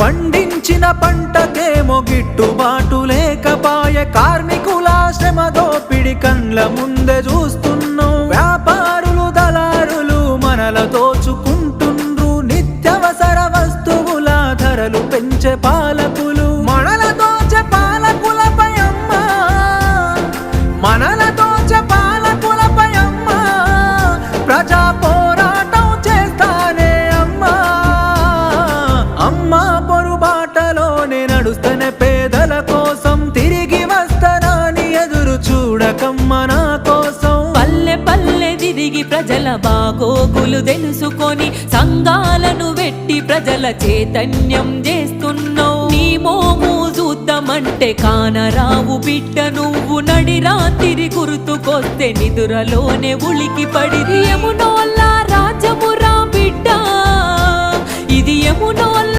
పండించిన పంటకేమో గిట్టుబాటు లేకపాయే, కార్మికుల శ్రమ దోపిడి కండ్ల ముందే చూస్తున్నాం. వ్యాపారులు దళారులు మనల దోచుకుంటుండ్రు, నిత్యవసర వస్తువుల ధరలు పెంచే పాలకులు మనల దోచే పాలకులపై అమ్మా, మనల దోచే పాలకులపై అమ్మా ప్రజా పోరాటం చేస్తానే అమ్మా. అమ్మా పొరుబాటలోనే నడుస్తనే పేదల కోసం, తిరిగి వస్తానని ఎదురు చూడకమ్మ నా కోసం. పల్లె పల్లె తిరిగి ప్రజల బాగోగులు తెలుసుకొని, సంఘాలను వెట్టి ప్రజల చైతన్యం చేస్తున్నావు. నీ మోము చూద్దామంటే కానరావు బిడ్డ నువ్వు, నడి రాత్రి గుర్తుకొస్తే నిదురలోనే ఉలికి పడి. యమునోల్ల రాజమురా బిడ్డ, ఇది యమునోల్ల